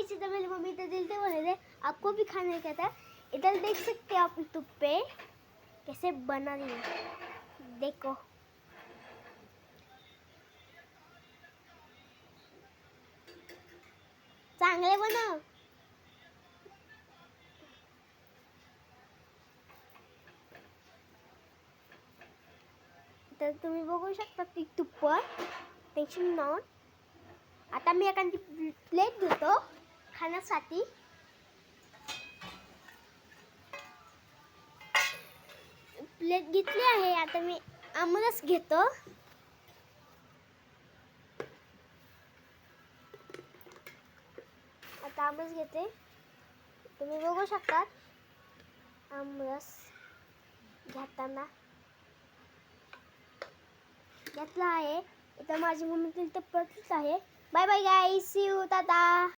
Guys, इधर मेरी mummy तो दिल से बोले थे आपको भी खाने का था। इधर देख सकते हो आप यूट्यूब पे कैसे बना रही है, देखो। चांगले बनव। तर तुम्ही बघू शकता यूट्यूबवर, टेन्शन नॉट। आता मी एखादी प्लेट घेतो खाण्यासाठी। प्लेट घेतली आहे, आता मी आमरस घेतो। आता आमरस घेते, तुम्ही बघू शकता आमरस घेताना घेतला आहे। इथं माझी मम्मी तिथं पडलीच आहे। Bye bye guys, see you, Tata.